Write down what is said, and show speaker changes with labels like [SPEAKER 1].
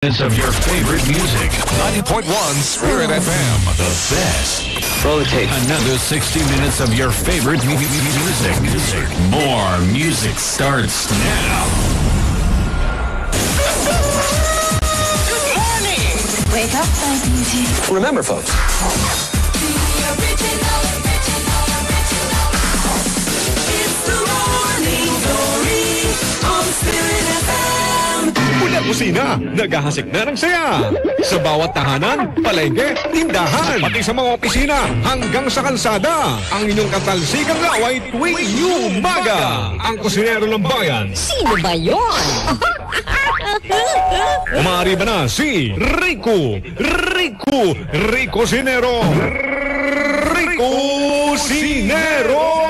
[SPEAKER 1] Of your favorite music.
[SPEAKER 2] 90.1 Spirit FM.
[SPEAKER 1] The best.
[SPEAKER 3] Rotate.
[SPEAKER 1] Another 60 minutes of your favorite music. More music starts now.
[SPEAKER 4] Good morning!
[SPEAKER 5] Wake up, my beauty.
[SPEAKER 3] Remember, folks.
[SPEAKER 4] It's the morning glory on Spirit FM.
[SPEAKER 2] Mula kusina, naghahasik na ng saya. Sa bawat tahanan, palengke, tindahan, pati sa mga opisina, hanggang sa kalsada. Ang inyong katalsikang laway tuwing umaga. Ang kusinero ng bayan.
[SPEAKER 5] Sino ba yun?
[SPEAKER 2] Umari ba na si Rico Sinero. Rico Sinero!